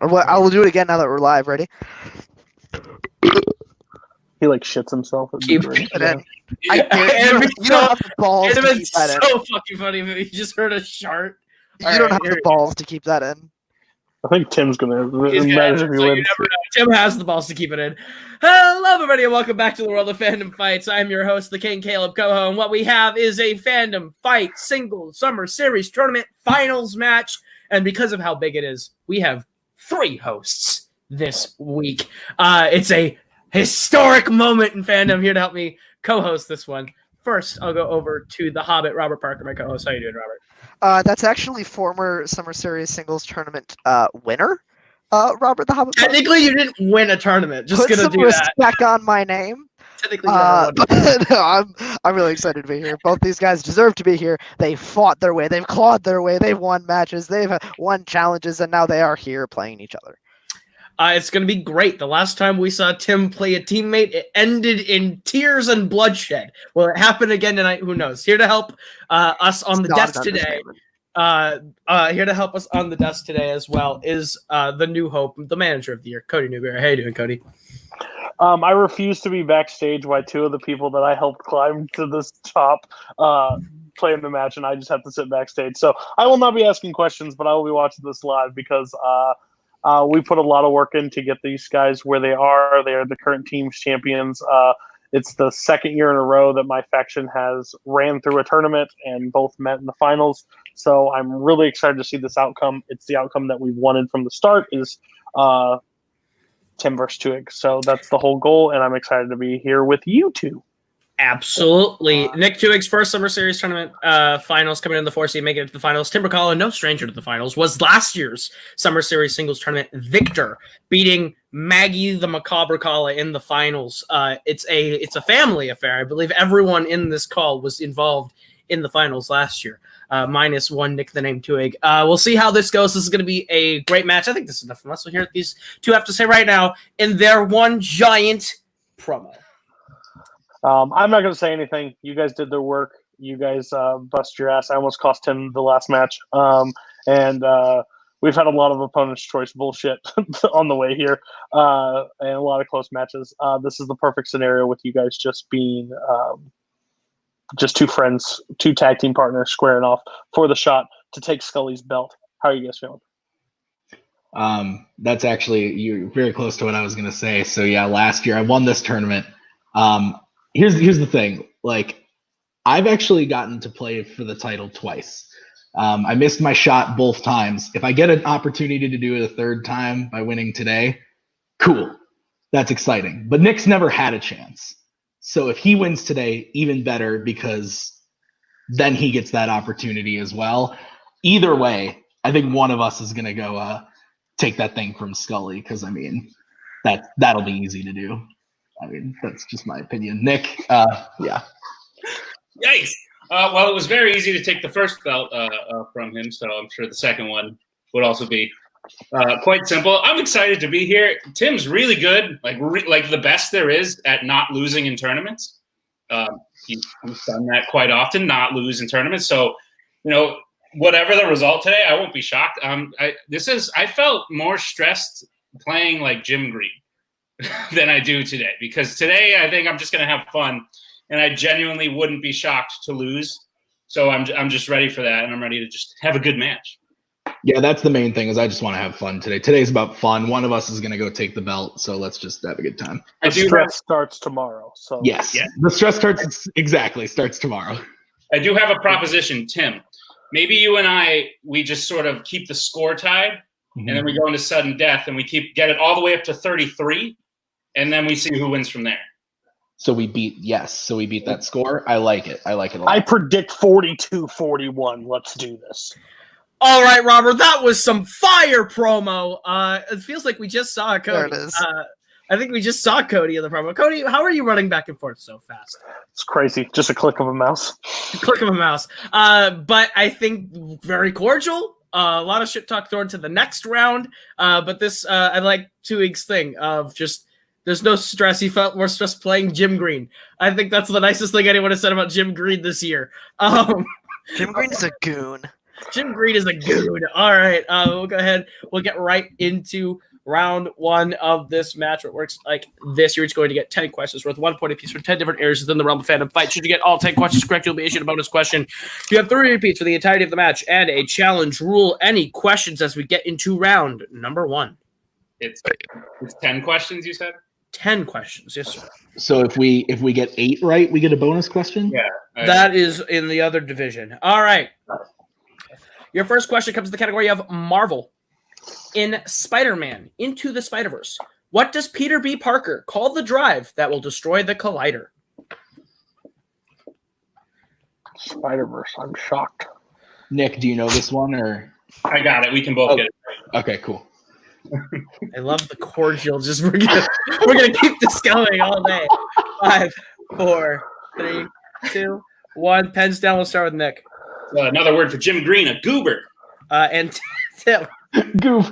Well, I will do it again now that we're live. Ready? He shits himself. Keep it in. You don't have the balls to keep that in. It's so fucking funny if you just heard a shart. You don't have the balls to keep that in. I think Tim's gonna manage if he wins. Tim has the balls to keep it in. Hello, everybody, and welcome back to the world of Fandom Fights. I'm your host, the King Caleb Coho, and what we have is a Fandom Fight Single Summer Series Tournament Finals match. And because of how big it is, we have 3 hosts this week. It's a historic moment in fandom. Here to help me co-host this one. First, I'll go over to the Hobbit, Robert Parker, my co-host. How you doing, Robert? That's actually former Summer Series Singles Tournament winner, Robert the Hobbit. Technically, you didn't win a tournament. Just Put gonna some do that. respect on my name. Technically, no, I'm really excited to be here. Both these guys deserve to be here. They fought their way. They've clawed their way. They've won matches. They've won challenges, and now they are here playing each other. It's going to be great. The last time we saw Tim play a teammate, it ended in tears and bloodshed. Will it happen again tonight? Who knows? Here to help us on the desk today. Here to help us on the desk today as well is the new hope, the manager of the year, Cody Newberry. How you doing, Cody? I refuse to be backstage while 2 of the people that I helped climb to this top play in the match, and I just have to sit backstage. So I will not be asking questions, but I will be watching this live because we put a lot of work in to get these guys where they are. They are the current team's champions. It's the second year in a row that my faction has ran through a tournament and both met in the finals. So I'm really excited to see this outcome. It's the outcome that we've wanted from the start is Tim versus Twohig. So that's the whole goal, and I'm excited to be here with you two. Absolutely. Nick Twohig's first Summer Series Tournament finals coming in the 4 seed, making it to the finals. Tim Brzakala, no stranger to the finals, was last year's Summer Series Singles Tournament victor, beating Maggie the Macabre Brzakala in the finals. It's a family affair. I believe everyone in this call was involved in the finals last year, minus one Nick the Name Twohig. We'll see how this goes. This is going to be a great match. I think this is enough from us. We'll hear what these two have to say right now in their one giant promo. I'm not going to say anything. You guys did their work. You guys bust your ass. I almost cost him the last match. And we've had a lot of opponent's choice bullshit on the way here and a lot of close matches. This is the perfect scenario with you guys just being just 2 friends, 2 tag team partners squaring off for the shot to take Scully's belt. How are you guys feeling? That's actually, you're very close to what I was going to say. So yeah, last year I won this tournament. Here's the thing. I've actually gotten to play for the title twice. I missed my shot both times. If I get an opportunity to do it a 3rd time by winning today, cool. That's exciting. But Nick's never had a chance. So if he wins today, even better, because then he gets that opportunity as well. Either way, I think one of us is going to go take that thing from Scully, because, that'll be easy to do. That's just my opinion. Nick, yeah. Yikes. Well, it was very easy to take the first belt from him, so I'm sure the second one would also be quite simple. I'm excited to be here. Tim's really good, like the best there is at not losing in tournaments. He's done that quite often, not lose in tournaments. So, whatever the result today, I won't be shocked. I felt more stressed playing like Jim Green than I do today, because today I think I'm just going to have fun, and I genuinely wouldn't be shocked to lose. So I'm just ready for that, and I'm ready to just have a good match. Yeah, that's the main thing, is I just want to have fun today. Today's about fun. One of us is going to go take the belt, so let's just have a good time. The stress starts tomorrow. So yes, yeah. The stress starts tomorrow. I do have a proposition, Tim. Maybe you and we just sort of keep the score tied, and then we go into sudden death, and we get it all the way up to 33, and then we see who wins from there. So we beat that score. I like it. I like it a lot. I predict 42-41. Let's do this. All right, Robert, that was some fire promo. It feels like we just saw Cody. There it is. I think we just saw Cody in the promo. Cody, how are you running back and forth so fast? It's crazy. Just a click of a mouse. Click of a mouse. But I think very cordial. A lot of shit talk thrown to the next round. But this, I like Twohig's thing of just, there's no stress. He felt more stress playing Jim Green. I think that's the nicest thing anyone has said about Jim Green this year. Jim Green is a goon. Jim Green is a goon. All right, we'll go ahead. We'll get right into round one of this match. It works like this. You're each going to get 10 questions worth 1 point apiece for 10 different areas within the realm of fandom fight. Should you get all 10 questions correct, you'll be issued a bonus question. You have 3 repeats for the entirety of the match and a challenge. Rule any questions as we get into round number 1. It's 10 questions, you said? 10 questions, yes, sir. So if we get 8 right, we get a bonus question? Yeah. That is in the other division. All right. Your first question comes in the category of Marvel. In Spider-Man Into the Spider-Verse, what does Peter B. Parker call the drive that will destroy the Collider? Spider-Verse. I'm shocked. Nick, do you know this one or? I got it. We can both get it. Okay, cool. I love the cordial. Just we're gonna keep this going all day. 5, 4, 3, 2, 1. Pens down. We'll start with Nick. Another word for Jim Green, a goober. And Tim. Goof.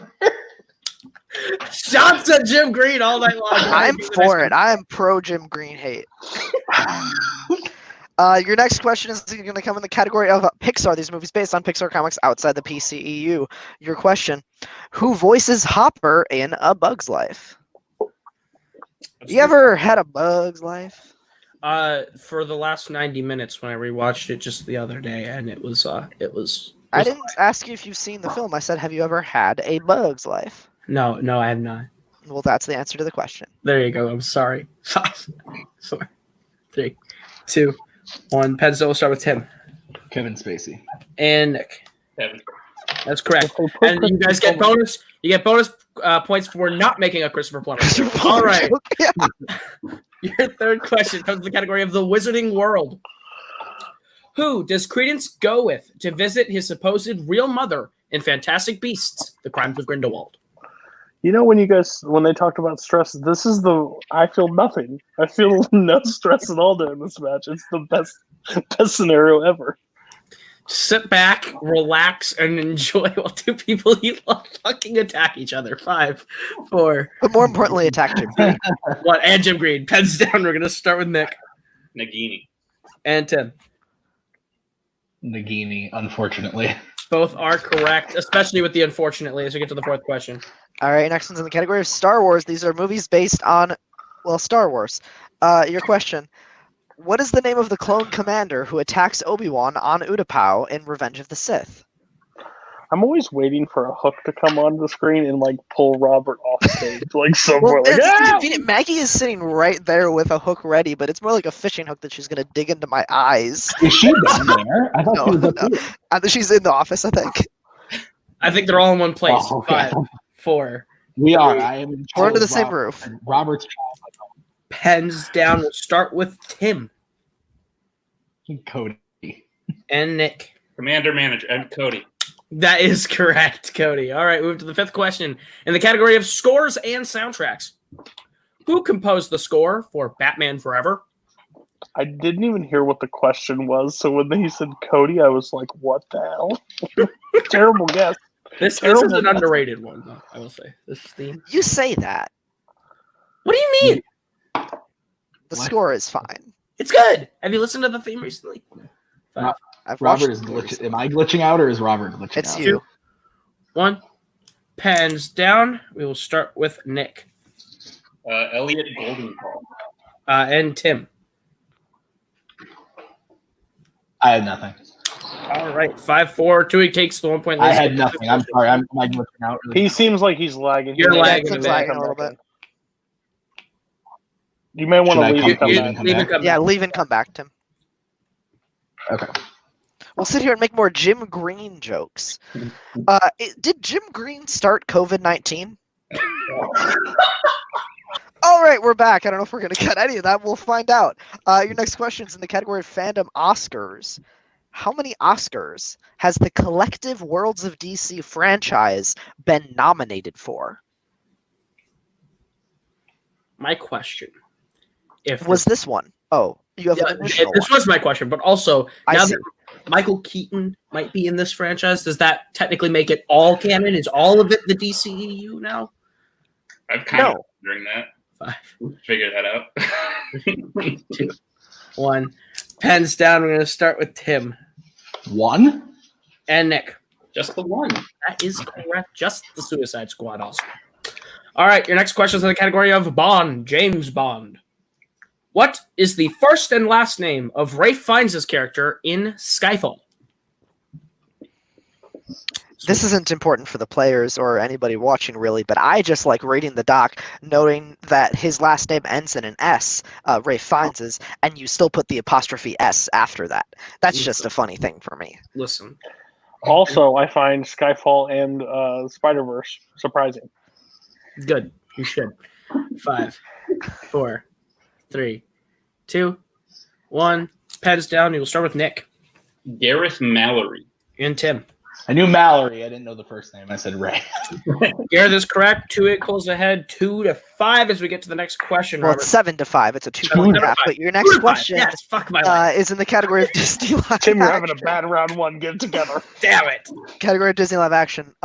Shots at Jim Green all night long. I'm for it. I am pro Jim Green hate. Your next question is going to come in the category of Pixar. These movies based on Pixar comics outside the PCEU. Your question: who voices Hopper in A Bug's Life? You ever had a Bug's Life? For the last 90 minutes when I rewatched it just the other day, and it was. I didn't ask you if you've seen the film. I said, have you ever had a Bug's Life? No, I have not. Well, that's the answer to the question. There you go. I'm sorry. 5, 4, 3, 2, 1. Pencil. We'll start with Tim. Kevin Spacey. And Nick. Kevin. That's correct. And you guys get bonus. You get bonus points for not making a Christopher Plummer. All right. Yeah. Your third question comes in the category of the Wizarding World. Who does Credence go with to visit his supposed real mother in Fantastic Beasts: The Crimes of Grindelwald? You know, when they talked about stress, I feel nothing. I feel no stress at all during this match. It's the best scenario ever. Sit back, relax, and enjoy while 2 people you love fucking attack each other. 5, 4. But more importantly, attack Jim Green. 1. And Jim Green. Pens down. We're gonna start with Nick Nagini. and Tim. Nagini, unfortunately. Both are correct, especially with the unfortunately as we get to the 4th question. All right, next one's in the category of Star Wars. These are movies based on, Star Wars. Your question: what is the name of the clone commander who attacks Obi-Wan on Utapau in Revenge of the Sith? I'm always waiting for a hook to come on the screen and pull Robert off stage, somewhere. It's convenient. Maggie is sitting right there with a hook ready, but it's more like a fishing hook that she's going to dig into my eyes. Is she down there? I thought she was up here. I think she's in the office, I think. I think they're all in one place. Oh, okay. 5, 4. We are. I am. We're under the same roof. Robert's Pens down. We'll start with Tim Cody. and Nick. Commander Manager. And Cody. That is correct, Cody. All right, move to the 5th question in the category of scores and soundtracks. Who composed the score for Batman Forever? I didn't even hear what the question was, so when he said Cody, I was like, what the hell? Terrible guess. This is an underrated one, though, I will say. This theme. You say that. What do you mean? The score is fine. It's good. Have you listened to the theme recently? 5. Robert is glitching. Am I glitching out or is Robert glitching out? It's you. 1. Pens down. We will start with Nick. Elliot Goldenthal. And Tim. I had nothing. All right, 5, 4. Twohig takes the 1 point lead. I had nothing. I'm sorry. Am I glitching out? He seems like he's lagging. You're lagging Tim's a bit. lagging a little bit. You may want to Should I leave and come You- back. leave and come Yeah, back. leave and come back, Tim. Okay. We'll sit here and make more Jim Green jokes. Did Jim Green start COVID-19? All right, we're back. I don't know if we're going to get any of that. We'll find out. Your next question is in the category of Fandom Oscars. How many Oscars has the Collective Worlds of DC franchise been nominated for? My question. Was this one? Oh, you have an additional this one. was my question, but also I now see. that Michael Keaton might be in this franchise, does that technically make it all canon? Is all of it the DCEU now? I've kind of No. wondering that. 5, Figure that out. 2, 1. Pens down. We're going to start with Tim. 1? And Nick. Just the one. That is correct. Just the Suicide Squad Oscar. All right, your next question is in the category of Bond, James Bond. What is the first and last name of Ralph Fiennes' character in Skyfall? This isn't important for the players or anybody watching, really, but I just like reading the doc, noting that his last name ends in an S, Ralph Fiennes', and you still put the apostrophe S after that. That's just a funny thing for me. Listen. Also, I find Skyfall and Spider-Verse surprising. Good. You should. 5, 4, 3, 2, 1. Pens down. We'll start with Nick. Gareth Mallory. And Tim. I knew Mallory. I didn't know the first name. I said Ray. Gareth is correct. Twohig pulls ahead 2-5 as we get to the next question. Well, Robert. it's 7-5. It's a 2-point gap. But your next question Yes, fuck my life. is in the category of Disney live Tim, you're action. having a bad round one. Get it together. Damn it. Category of Disney live action.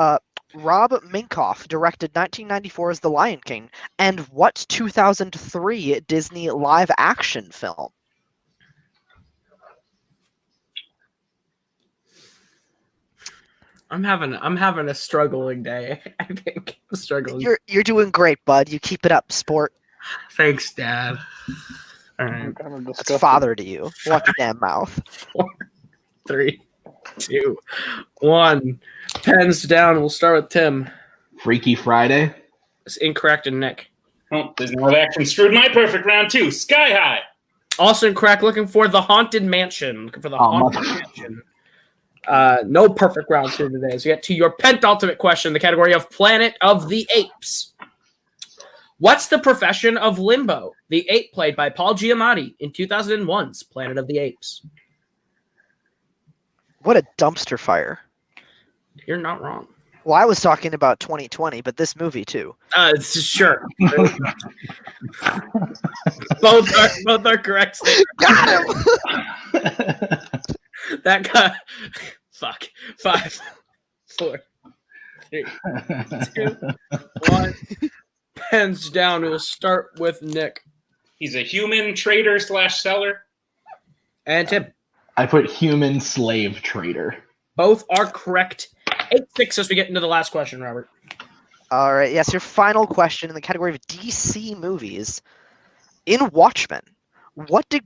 Rob Minkoff directed 1994's The Lion King, and what 2003 Disney live action film? I'm having a struggling day. I think I'm struggling. You're doing great, bud. You keep it up, sport. Thanks, Dad. All right. That's father to you. Watch your damn mouth. 4, 3, 2, 1. Pens down. We'll start with Tim. Freaky Friday. It's incorrect, and Nick. Oh, Disney live action screwed my perfect round too. Sky High. Also incorrect. Looking for the Haunted Mansion. Looking for the Haunted mother. Mansion. No perfect rounds here today. So we get to your penultimate question, the category of Planet of the Apes. What's the profession of Limbo, the ape played by Paul Giamatti in 2001's Planet of the Apes? What a dumpster fire. You're not wrong. Well, I was talking about 2020, but this movie too. Sure. both are correct. Got him! That guy. Fuck. 5, 4, 3, 2, 1. Pens down. We'll start with Nick. He's a human trader / seller. And Tim. I put human slave trader. Both are correct. 8-6 as we get into the last question, Robert. All right, yes, your final question in the category of DC movies. In Watchmen, what did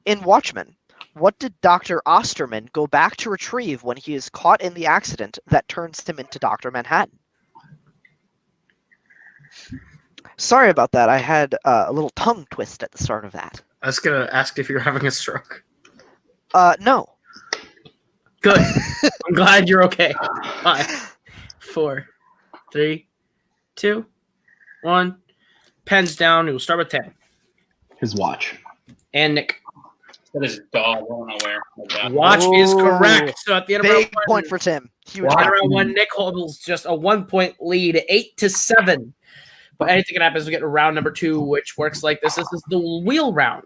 In Watchmen, what did Dr. Osterman go back to retrieve when he is caught in the accident that turns him into Dr. Manhattan? Sorry about that. I had a little tongue twist at the start of that. I was going to ask if you're having a stroke. No. Good. I'm glad you're okay. 5, 4, 3, 2, 1. Pens down. We'll start with Tim. His watch. And Nick. That is dog. I don't know where. Watch is correct. So at the end of Big round point 1, for Tim. Huge at point. round 1, Nick holds just a 1-point lead, 8-7. But anything can happen is we get to round number 2, which works like this. This is the wheel round.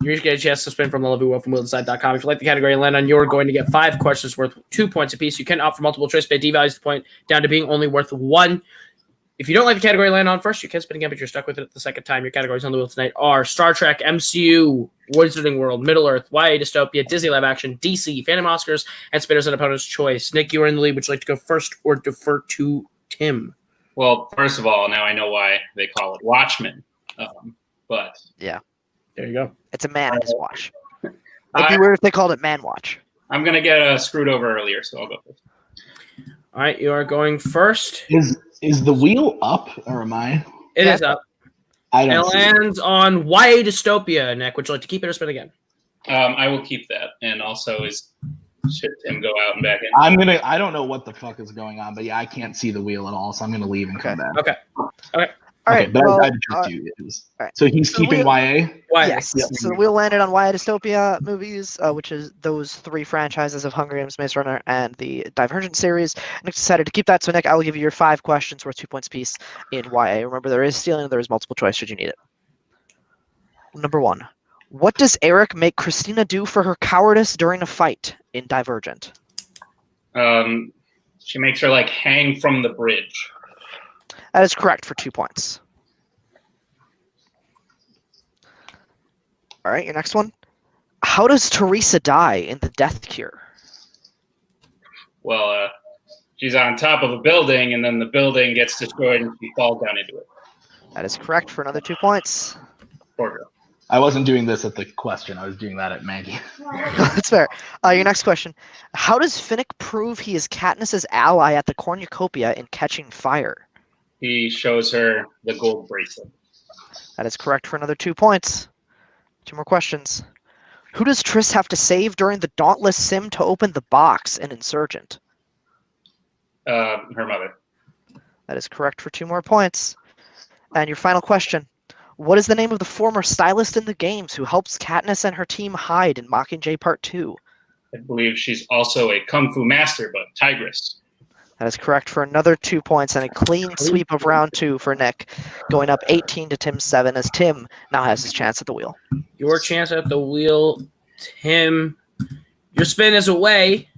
You're going to get a chance to spin from the Love Wheel from wheelinside.com. If you like the category and land on, you're going to get 5 questions worth 2 points apiece. You can opt for multiple choice, but it devalues the point down to being only worth 1. If you don't like the category land on first, you can spin again, but you're stuck with it the second time. Your categories on the wheel tonight are Star Trek, MCU, Wizarding World, Middle-earth, YA Dystopia, Disney Live Action, DC, Fandom Oscars, and Spinners and Opponent's Choice. Nick, you are in the lead. Would you like to go first or defer to Tim? Well, first of all, now I know why they call it Watchmen. But Yeah. There you go. It's a man in his watch. It'd be weird if they called it Man Watch. I'm going to get screwed over earlier, so I'll go first. All right, you are going first. Is the wheel up or am I? It is up. I It don't see it. lands on YA Dystopia, Nick. Would you like to keep it or spin again? I will keep that. And also, should Tim go out and back in? I don't know what the fuck is going on, but yeah, I can't see the wheel at all, so I'm gonna leave and come back. Okay. All right. But well, I trust you. It was, all right. So he's So keeping YA? YA. Yes. Yeah. So the wheel landed on YA Dystopia movies, which is those 3 franchises of Hunger Games, Maze Runner, and the Divergent series. Nick decided to keep that. So Nick, I will give you your 5 questions worth 2 points apiece in YA. Remember, there is stealing. There is multiple choice should you need it. Number 1. What does Eric make Christina do for her cowardice during a fight in Divergent? She makes her hang from the bridge. That is correct for 2 points. All right, your next one. How does Teresa die in The Death Cure? Well, she's on top of a building, and then the building gets destroyed, and she falls down into it. That is correct for another 2 points. Poor girl. I wasn't doing this at the question. I was doing that at Maggie. That's fair. Your next question. How does Finnick prove he is Katniss's ally at the cornucopia in Catching Fire? He shows her the gold bracelet. That is correct for another 2 points. 2 more questions. Who does Triss have to save during the Dauntless Sim to open the box in Insurgent? Her mother. That is correct for 2 more points. And your final question. What is the name of the former stylist in the games who helps Katniss and her team hide in Mockingjay Part 2? I believe she's also a kung fu master, but tigress. That is correct for another 2 points and a clean sweep of round 2 for Nick, going up 18 to Tim's 7 as Tim now has his chance at the wheel. Your chance at the wheel, Tim. Your spin is away.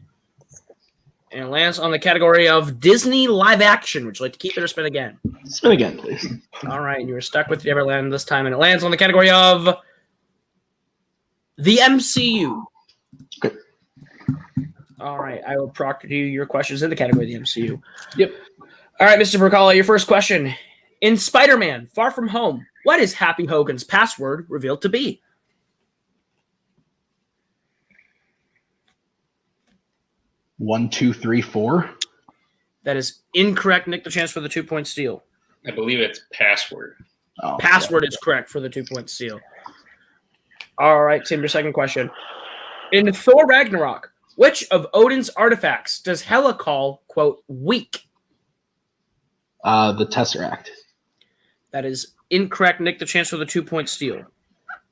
And it lands on the category of Disney live action. Would you like to keep it or spin again? Spin again, please. All right, and you were stuck with the Everland this time, and it lands on the category of the MCU. Okay. All right, I will proctor you your questions in the category of the MCU. Yep. All right, Mr. Brzakala, your first question. In Spider-Man: Far From Home, what is Happy Hogan's password revealed to be? 1, 2, 3, 4. That is incorrect. Nick, the chance for the 2-point steal. I believe it's password. Oh, Password is correct for the 2-point steal. All right, Tim, your second question. In Thor Ragnarok, which of Odin's artifacts does Hela call, quote, weak? The Tesseract. That is incorrect. Nick, the chance for the 2-point steal.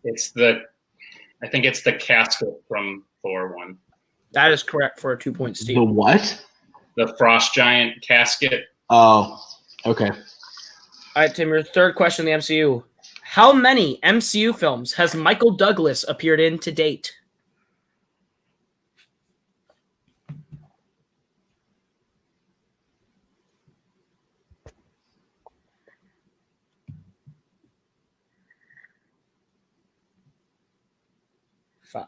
I think it's the casket from Thor 1. That is correct for a 2-point The steal. what? The frost giant casket. Oh, okay. All right, Tim, your third question in the MCU. How many MCU films has Michael Douglas appeared in to date? Five,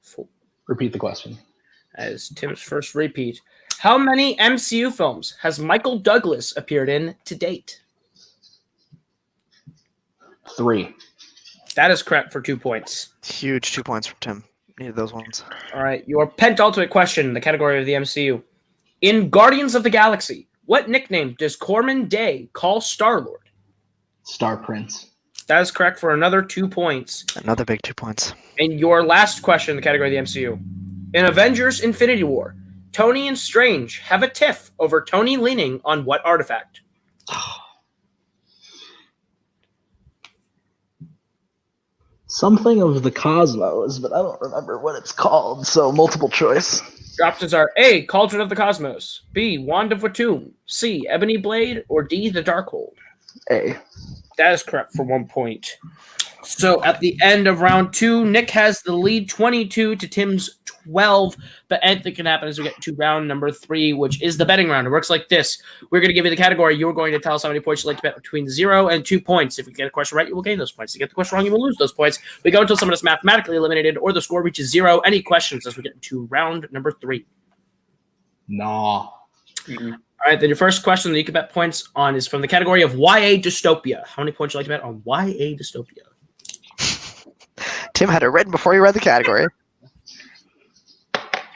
four. Repeat the question. As Tim's first repeat. How many MCU films has Michael Douglas appeared in to date? 3. That is correct for 2 points. Huge 2 points from Tim. Needed those ones. All right, your penultimate question in the category of the MCU. In Guardians of the Galaxy, what nickname does Corman Day call Star-Lord? Star Prince. That is correct for another 2 points. Another big 2 points. And your last question in the category of the MCU. In Avengers Infinity War, Tony and Strange have a tiff over Tony leaning on what artifact? Something of the cosmos, but I don't remember what it's called, so multiple choice. Your options are A, Cauldron of the Cosmos, B, Wand of Watum, C, Ebony Blade, or D, the Darkhold. A. That is correct for 1 point. So at the end of round 2, Nick has the lead 22 to Tim's 12. But anything can happen as we get to round number 3, which is the betting round. It works like this. We're going to give you the category. You're going to tell us how many points you'd like to bet between 0 and 2 points. If you get a question right, you will gain those points. If you get the question wrong, you will lose those points. We go until someone is mathematically eliminated or the score reaches 0. Any questions as we get to round number 3? Nah. All right, then your first question that you can bet points on is from the category of YA dystopia. How many points would you like to bet on YA dystopia? Tim had it written before he read the category.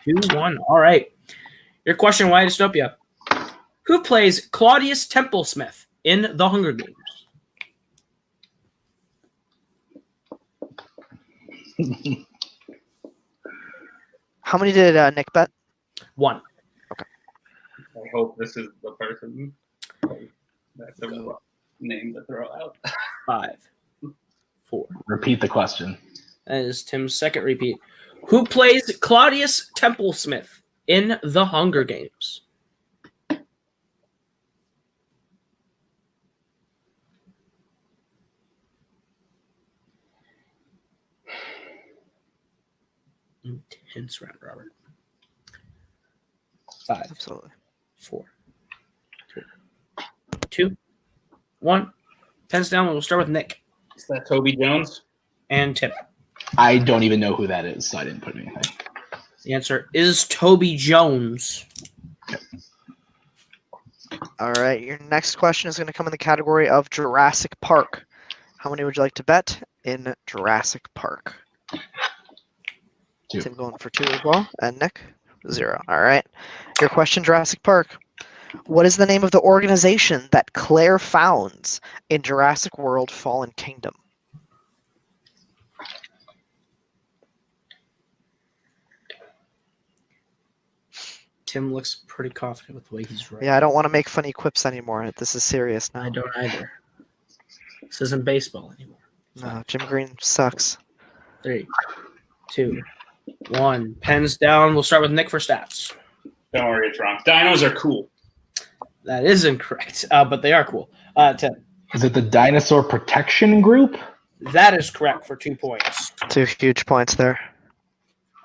2-1. All right. Your question, YA dystopia. Who plays Claudius Templesmith in The Hunger Games? How many did Nick bet? 1. I hope this is the person. That's a rough name to throw out. 5, 4. Repeat the question. That is Tim's second repeat. Who plays Claudius Templesmith in The Hunger Games? Intense round, Robert. 5, Absolutely. 4, 3, 2, 1. Pens down. We'll start with Nick Is that Toby Jones? and Tim. I don't even know who that is, so I didn't put anything. The answer is Toby Jones. All right, your next question is going to come in the category of Jurassic Park. How many would you like to bet in Jurassic Park? 2. Tim going for 2 as well, and Nick 0. All right, your question, Jurassic Park. What is the name of the organization that Claire founds in Jurassic World: Fallen Kingdom? Tim looks pretty confident with the way he's writing. Yeah, I don't want to make funny quips anymore. This is serious now. I don't either. This isn't baseball anymore. No, Jim Green sucks. 3, 2, 1. Pens down. We'll start with Nick for stats. Don't worry, it's wrong. Dinos are cool. That is incorrect, but they are cool. Tim. Is it the Dinosaur Protection Group? That is correct for 2 points. 2 huge points there.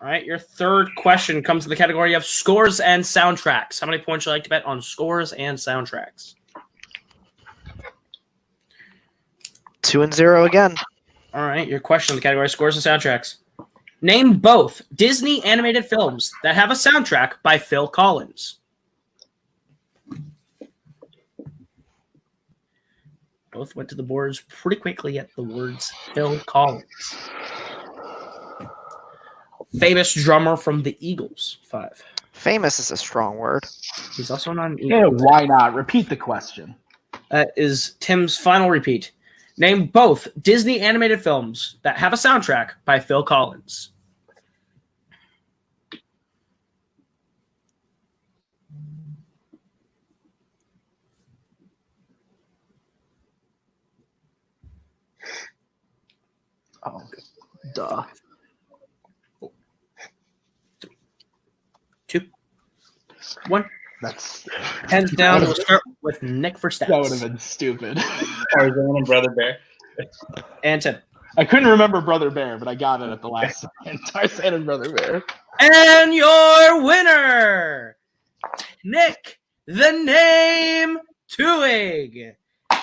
All right, your third question comes in the category of scores and soundtracks. How many points would you like to bet on scores and soundtracks? 2 and 0 again. All right, your question in the category of scores and soundtracks. Name both Disney animated films that have a soundtrack by Phil Collins. Both went to the boards pretty quickly at the words Phil Collins. Famous drummer from the Eagles. 5. Famous is a strong word. He's also not an Yeah, Eagle. why not? Repeat the question. That is Tim's final repeat. Name both Disney animated films that have a soundtrack by Phil Collins. Oh, duh. 2, 1. That's Hands down. We'll start with Nick for stats. that would have been stupid. Tarzan and Brother Bear. And Tim. I couldn't remember Brother Bear, but I got it at the last second. Tarzan and Brother Bear. And your winner, Nick, the name Twohig.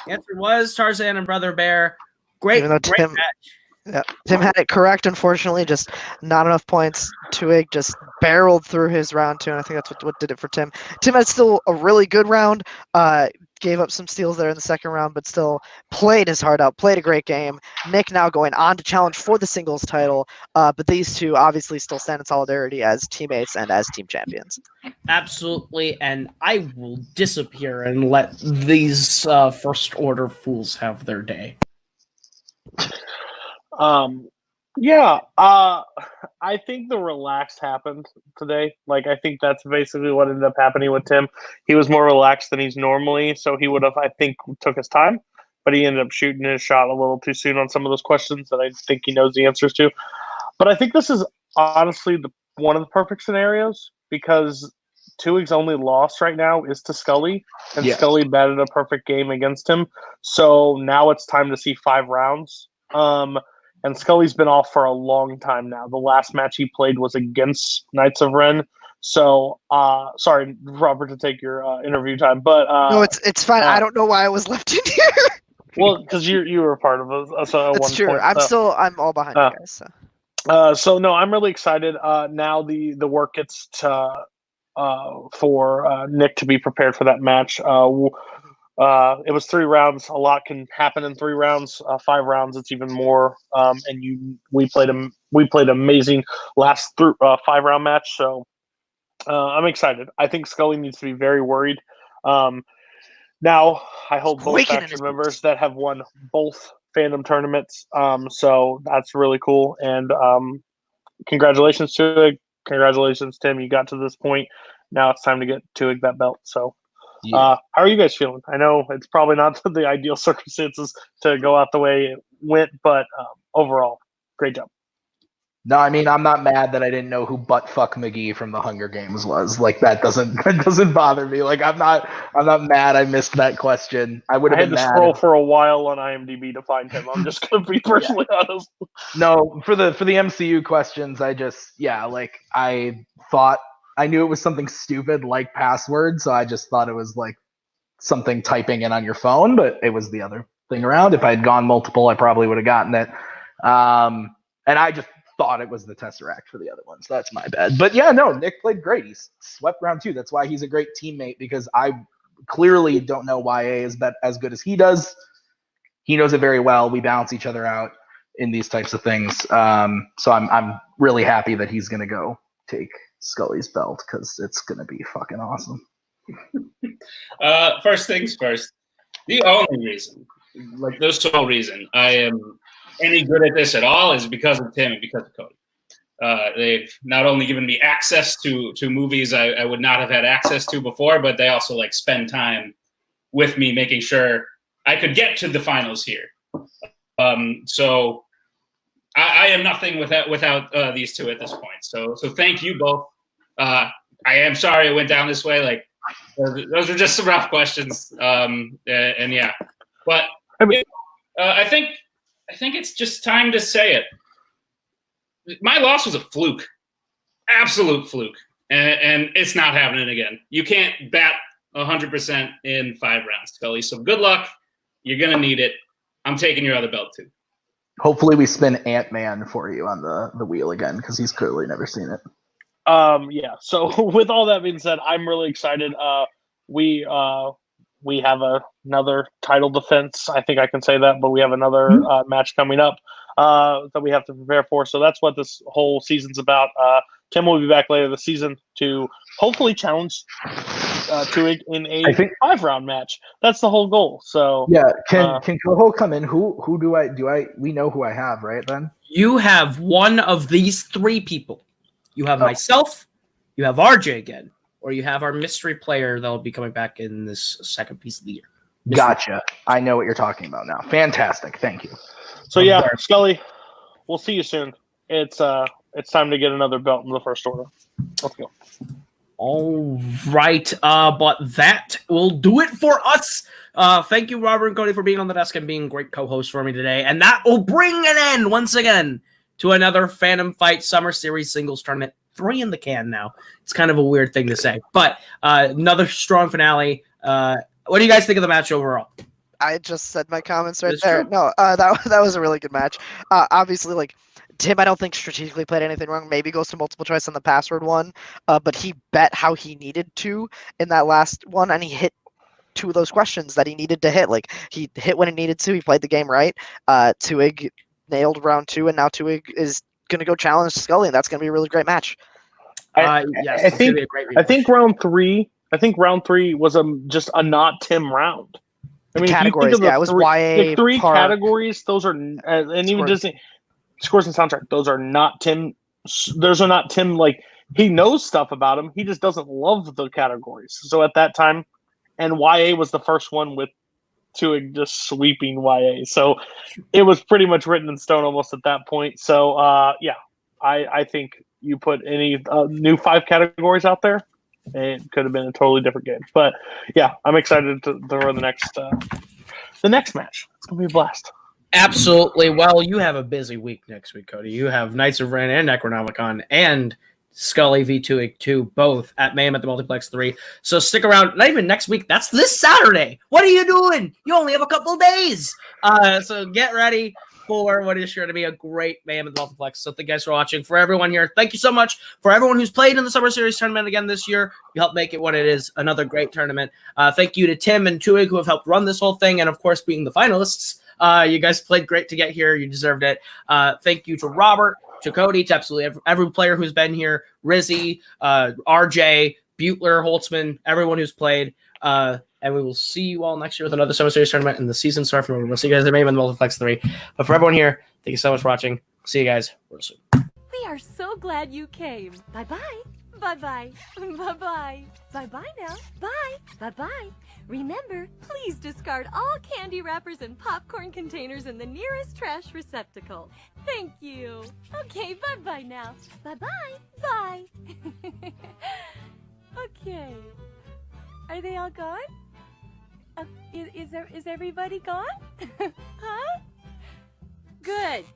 Answer was Tarzan and Brother Bear. Great, Even though great Tim- match. Yeah, Tim had it correct, unfortunately, just not enough points. Twohig just barreled through his round 2, and I think that's what did it for Tim. Tim had still a really good round, gave up some steals there in the second round, but still played his heart out, played a great game. Nick now going on to challenge for the singles title, but these two obviously still stand in solidarity as teammates and as team champions. Absolutely, and I will disappear and let these first order fools have their day. I think the relaxed happened today. Like, I think that's basically what ended up happening with Tim. He was more relaxed than he's normally, so he would have, I think, took his time, but he ended up shooting his shot a little too soon on some of those questions that I think he knows the answers to. But I think this is honestly one of the perfect scenarios, because Twohig's only loss right now is to Scully, and Yes. Scully batted a perfect game against him. So now it's time to see 5 rounds. And Scully's been off for a long time now. The last match he played was against Knights of Ren. So, sorry, Robert, to take your interview time, but No, it's fine. I don't know why I was left in here. well, because you were a part of us at That's one true. point. I'm all behind you guys. So no, I'm really excited. Now the work gets to for Nick to be prepared for that match. It was 3 rounds. A lot can happen in 3 rounds. 5 rounds, it's even more. And we played amazing last 5-round match. So I'm excited. I think Scully needs to be very worried. Now I hold both faction members that have won both Fandom tournaments. So that's really cool. And congratulations to it. Congratulations, Tim. You got to this point. Now it's time to get Twohig that belt. So. Yeah. How are you guys feeling? I know it's probably not the ideal circumstances to go out the way it went, but overall, great job. No, I mean, I'm not mad that I didn't know who Buttfuck McGee from the Hunger Games was. Like, that doesn't bother me. Like, I'm not mad I missed that question. I would have been mad. I had to scroll for a while on IMDb to find him. I'm just gonna be personally honest. No, for the MCU questions, I thought I knew it was something stupid like password, so I just thought it was like something typing in on your phone, but it was the other thing around. If I had gone multiple, I probably would have gotten it. And I just thought it was the Tesseract for the other ones. That's my bad. But yeah, no, Nick played great. He swept round 2. That's why he's a great teammate, because I clearly don't know YA is as good as he does. He knows it very well. We balance each other out in these types of things. So I'm really happy that he's going to go take Scully's belt, because it's going to be fucking awesome. First things first, the only reason, like the sole reason I am any good at this at all is because of Tim and because of Cody. They've not only given me access to movies I would not have had access to before, but they also like spend time with me making sure I could get to the finals here. So I am nothing without these two at this point. So thank you both. I am sorry it went down this way. Like those were just some rough questions. And yeah, but I think it's just time to say it. My loss was a fluke, absolute fluke, and it's not happening again. You can't bat 100% in 5 rounds, Scully. So good luck. You're gonna need it. I'm taking your other belt too. Hopefully we spin Ant-Man for you on the wheel again, because he's clearly never seen it. Yeah. So with all that being said, I'm really excited. We have another title defense. I think I can say that, but we have another match coming up that we have to prepare for. So that's what this whole season's about. Tim will be back later this season to hopefully challenge Twohig in a 5-round match. That's the whole goal. So yeah, can Koho come in? Who do I? We know who I have, right? Then You have one of these 3 people. You have myself, you have RJ again, or you have our mystery player that will be coming back in this second piece of the year. Gotcha. I know what you're talking about now. Fantastic. Thank you. So yeah, Scully, we'll see you soon. It's time to get another belt in the first order. Let's go. All right, but that will do it for us. Thank you, Robert and Cody, for being on the desk and being great co-hosts for me today. And that will bring an end once again to another Fandom Fight Summer Series Singles Tournament. 3 in the can now. It's kind of a weird thing to say, but another strong finale. What do you guys think of the match overall? I just said my comments right It's there. true. No, that was a really good match. Obviously, like Tim, I don't think strategically played anything wrong. Maybe goes to multiple choice on the password one, but he bet how he needed to in that last one, and he hit 2 of those questions that he needed to hit. Like he hit when he needed to. He played the game right. Twohig nailed round 2, and now Twohig is going to go challenge Scully, and that's going to be a really great match. Yes, I think round 3. I think round 3 was just a not Tim round. I mean, Categories, if you think of it was the YA 3 Park. categories. Those are, and even Disney scores and soundtrack. Those are not Tim. Those are not Tim. Like he knows stuff about them. He just doesn't love the categories. So at that time, and YA was the first one with Twohig just sweeping YA. So it was pretty much written in stone almost at that point. So yeah, I think you put any new 5 categories out there, it could have been a totally different game. But yeah, I'm excited to run the next match. It's gonna be a blast. Absolutely. Well, you have a busy week next week, Cody. You have Knights of Ren and Necronomicon and Scully v Twohig 2, both at Mayhem at the Multiplex 3. So stick around. Not even next week. That's this Saturday. What are you doing? You only have a couple days. So get ready for what is sure to be a great Mayhem at the Multiplex. So thank you guys for watching. For everyone here, thank you so much. For everyone who's played in the Summer Series tournament again this year, you helped make it what it is, another great tournament. Thank you to Tim and Twohig who have helped run this whole thing, and of course being the finalists. You guys played great to get here. You deserved it. Thank you to Robert, to Cody, to absolutely every player who's been here, Rizzy, RJ, Butler, Holtzman, everyone who's played. And we will see you all next year with another Summer Series tournament in the season start from. We'll see you guys at Mayhem in the Multiplex 3. But for everyone here, thank you so much for watching. See you guys real soon. We are so glad you came. Bye-bye. Bye-bye. Bye-bye. Bye-bye now. Bye. Bye-bye. Remember, please discard all candy wrappers and popcorn containers in the nearest trash receptacle. Thank you. Okay, bye-bye now. Bye-bye. Bye. Okay. Are they all gone? Is everybody gone? Huh? Good.